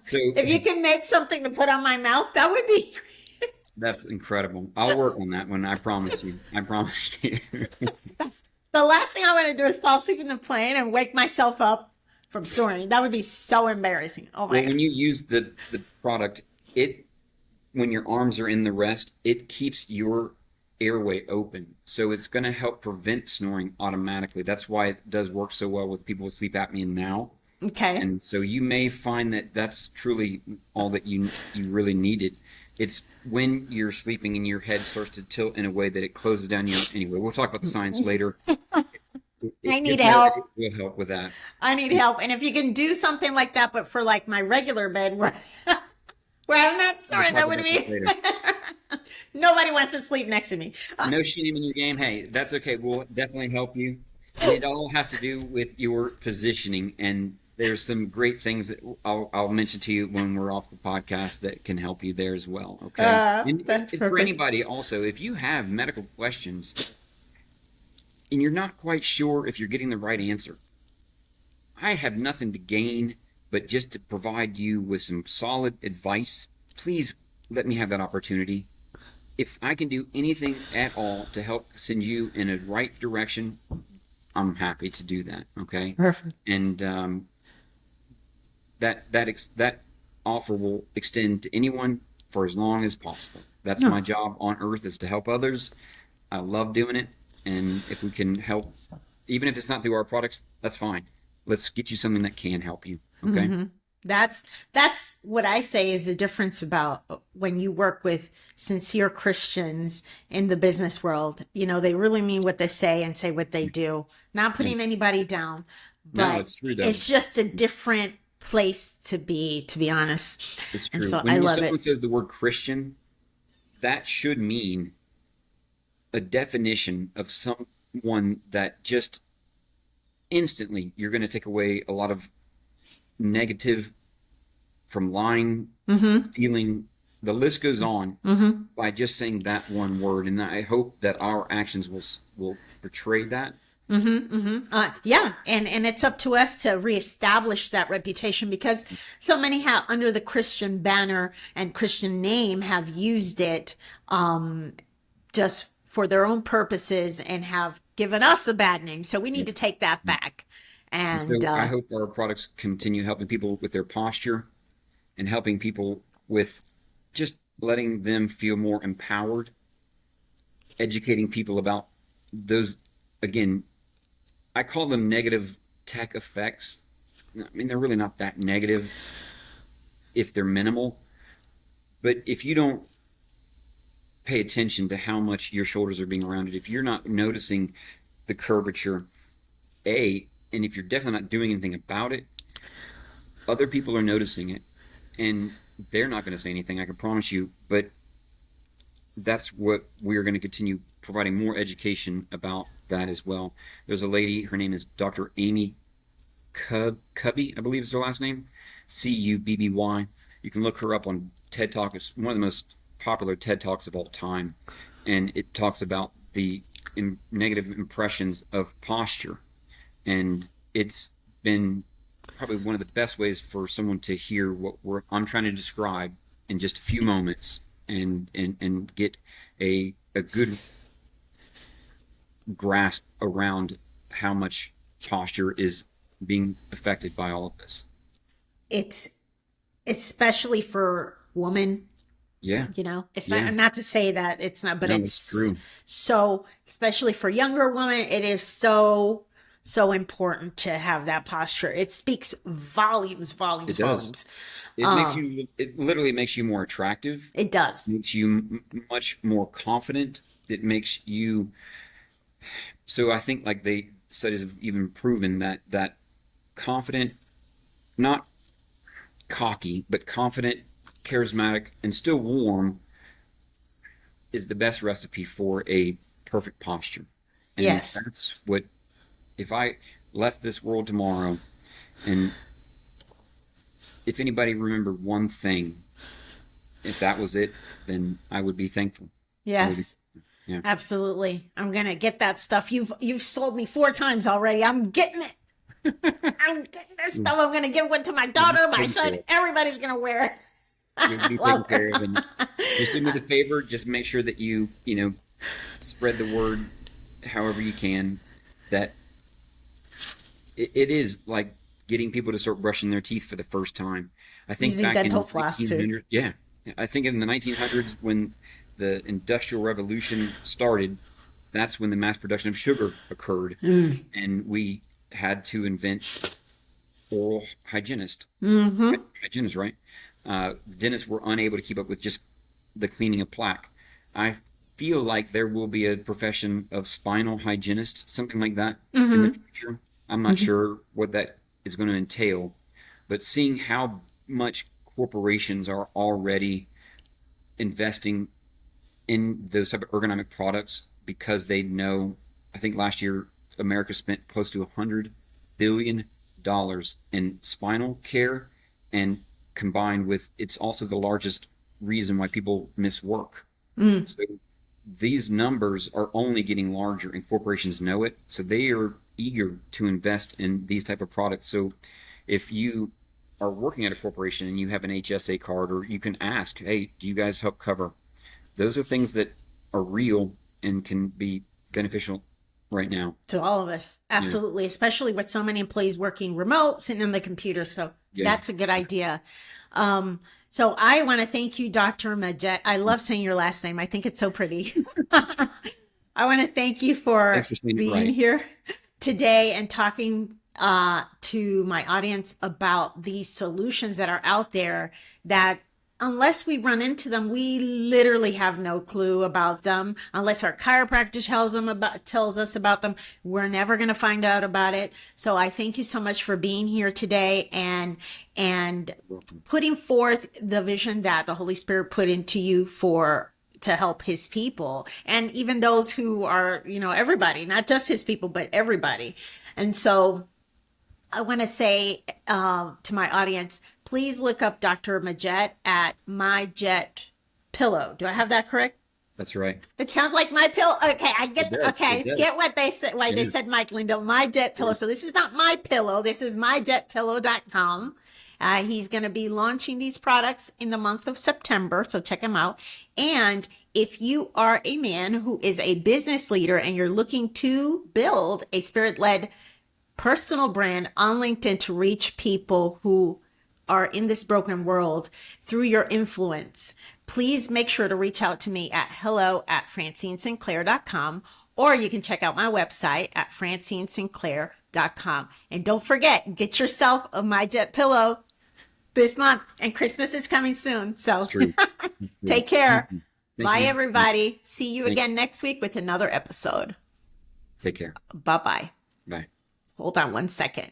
Speaker 2: so
Speaker 1: If you can make something to put on my mouth, that would be great.
Speaker 2: that's incredible. I'll work on that one. I promise you. I promise you.
Speaker 1: The last thing I want to do is fall asleep in the plane and wake myself up from snoring. That would be so embarrassing. Oh my
Speaker 2: Well,
Speaker 1: God.
Speaker 2: when you use the product, when your arms are in the rest, it keeps your airway open. So it's going to help prevent snoring automatically. That's why it does work so well with people with sleep apnea now.
Speaker 1: Okay.
Speaker 2: And so you may find that that's truly all that you really needed. It's when you're sleeping and your head starts to tilt in a way that it closes down you. Anyway, we'll talk about the science later.
Speaker 1: I need
Speaker 2: It
Speaker 1: help.
Speaker 2: will help with that.
Speaker 1: I need help. And if you can do something like that, but for like my regular bed where, where I'm not
Speaker 2: We'll
Speaker 1: snoring,
Speaker 2: talk
Speaker 1: that would
Speaker 2: about that
Speaker 1: be.
Speaker 2: later.
Speaker 1: Nobody wants to sleep next to me.
Speaker 2: No shame in your game. Hey, that's okay. We'll definitely help you. And it all has to do with your positioning and there's some great things that I'll mention to you when we're off the podcast that can help you there as well. Okay.
Speaker 1: That's
Speaker 2: And for
Speaker 1: perfect.
Speaker 2: anybody also, if you have medical questions and you're not quite sure if you're getting the right answer, I have nothing to gain but just to provide you with some solid advice. Please let me have that opportunity. If I can do anything at all to help send you in a right direction, I'm happy to do that. Okay.
Speaker 1: Perfect.
Speaker 2: And that offer will extend to anyone for as long as possible. That's
Speaker 1: No.
Speaker 2: my job on earth, is to help others. I love doing it, and if we can help, even if it's not through our products, that's fine. Let's get you something that can help you. Okay.
Speaker 1: Hmm. That's what I say is the difference about when you work with sincere Christians in the business world. You know, they really mean what they say and say what they do. Not
Speaker 2: Yeah.
Speaker 1: putting anybody down,
Speaker 2: No,
Speaker 1: but
Speaker 2: it's true though.
Speaker 1: it's just a different place to be honest.
Speaker 2: It's
Speaker 1: And
Speaker 2: true.
Speaker 1: so I love
Speaker 2: Someone
Speaker 1: it.
Speaker 2: says the word Christian, that should mean a definition of someone that just instantly you're going to take away a lot of negative from lying,
Speaker 1: Hmm.
Speaker 2: stealing. The list goes on
Speaker 1: Hmm.
Speaker 2: by just saying that one word, and I hope that our actions will portray that.
Speaker 1: Hmm. Hmm. Yeah, and it's up to us to reestablish that reputation because so many have under the Christian banner and Christian name have used it just for their own purposes and have given us a bad name. So we need
Speaker 2: Yep.
Speaker 1: to take that back.
Speaker 2: And
Speaker 1: And
Speaker 2: so I hope our products continue helping people with their posture and helping people with just letting them feel more empowered, educating people about those, again, I call them negative tech effects. I mean, they're really not that negative if they're minimal, but if you don't pay attention to how much your shoulders are being rounded, if you're not noticing the curvature, and if you're definitely not doing anything about it, other people are noticing it, and they're not going to say anything, I can promise you. But that's what we're going to continue providing more education about that as well. There's a lady, her name is Dr. Amy Cubby, I believe is her last name, Cubby. You can look her up on TED Talk. It's one of the most popular TED Talks of all time, and it talks about the negative impressions of posture, and it's been probably one of the best ways for someone to hear what I'm trying to describe in just a few moments, and get a good grasp around how much posture is being affected by all of this.
Speaker 1: it's especially for women,
Speaker 2: Yeah,
Speaker 1: you know, it's
Speaker 2: yeah.
Speaker 1: not to say that it's not, but
Speaker 2: No, it's
Speaker 1: it's
Speaker 2: true.
Speaker 1: so, especially for younger women, it is so important to have that posture. It speaks volumes,
Speaker 2: It
Speaker 1: volumes,
Speaker 2: does.
Speaker 1: volumes.
Speaker 2: It makes you. It literally makes you more attractive.
Speaker 1: It does.
Speaker 2: Makes you much more confident. It makes you. So I think like they studies have even proven that confident, not cocky, but confident, charismatic, and still warm is the best recipe for a perfect posture. And
Speaker 1: Yes.
Speaker 2: that's what, if I left this world tomorrow, and if anybody remembered one thing, if that was it, then I would be thankful. I would be,
Speaker 1: Yes.
Speaker 2: yeah.
Speaker 1: Absolutely. I'm gonna get that stuff. You've sold me 4 times already. I'm getting it. I'm getting that stuff. I'm gonna give one to my
Speaker 2: You'll be
Speaker 1: daughter, my
Speaker 2: taken care
Speaker 1: son.
Speaker 2: of.
Speaker 1: Everybody's gonna wear it.
Speaker 2: You'll be taken
Speaker 1: Love
Speaker 2: care
Speaker 1: her.
Speaker 2: of, and just do me the favor. Just make sure that you spread the word however you can. That it is like getting people to start brushing their teeth for the first time. I think
Speaker 1: Using
Speaker 2: back in
Speaker 1: dental
Speaker 2: the
Speaker 1: floss too.
Speaker 2: 1900s, yeah, I think in the 1900s when the Industrial Revolution started, that's when the mass production of sugar occurred, and we had to invent oral
Speaker 1: Mm-hmm.
Speaker 2: hygienists, right? Dentists were unable to keep up with just the cleaning of plaque. I feel like there will be a profession of spinal hygienist, something like that, in the
Speaker 1: Mm-hmm.
Speaker 2: future. I'm not sure what that is going to entail, but seeing how much corporations are already investing in those type of ergonomic products because they know, I think last year America spent close to $100 billion dollars in spinal care, and combined with it's also the largest reason why people miss work. So these numbers are only getting larger, and corporations know it. So they are eager to invest in these type of products. So if you are working at a corporation and you have an HSA card, or you can ask, hey, do you guys help cover? Those are things that are real and can be beneficial right now.
Speaker 1: To all of us. Absolutely. Yeah. Especially with so many employees working remote, sitting on the computer. So that's a good idea. So I want to thank you, Dr. Majette. I love saying your last name. I think it's so pretty. I want to thank you for being here today and talking to my audience about these solutions that are out there that, unless we run into them, we literally have no clue about them. Unless our chiropractor tells us about them, we're never going to find out about it. So I thank you so much for being here today and putting forth the vision that the Holy Spirit put into you to help his people, and even those who are, everybody, not just his people, but everybody. And so I want to say to my audience, please look up Dr. Majette at Majette Pillow. Do I have that correct?
Speaker 2: That's right.
Speaker 1: It sounds like my pillow. Okay, I get. Get what they said. Why they said Mike Lindo, Majette Pillow. So this is not my pillow. This is MyJetPillow.com. He's going to be launching these products in the month of September, so check him out. And if you are a man who is a business leader and you're looking to build a spirit-led personal brand on LinkedIn to reach people who are in this broken world through your influence, please make sure to reach out to me at hello@francineSinclair.com, or you can check out my website at francineSinclair.com. And don't forget, get yourself a Majette pillow this month, and Christmas is coming soon. So take care. Bye, everybody. See you again next week with another episode.
Speaker 2: Take care.
Speaker 1: Bye-bye.
Speaker 2: Bye.
Speaker 1: Hold on one second.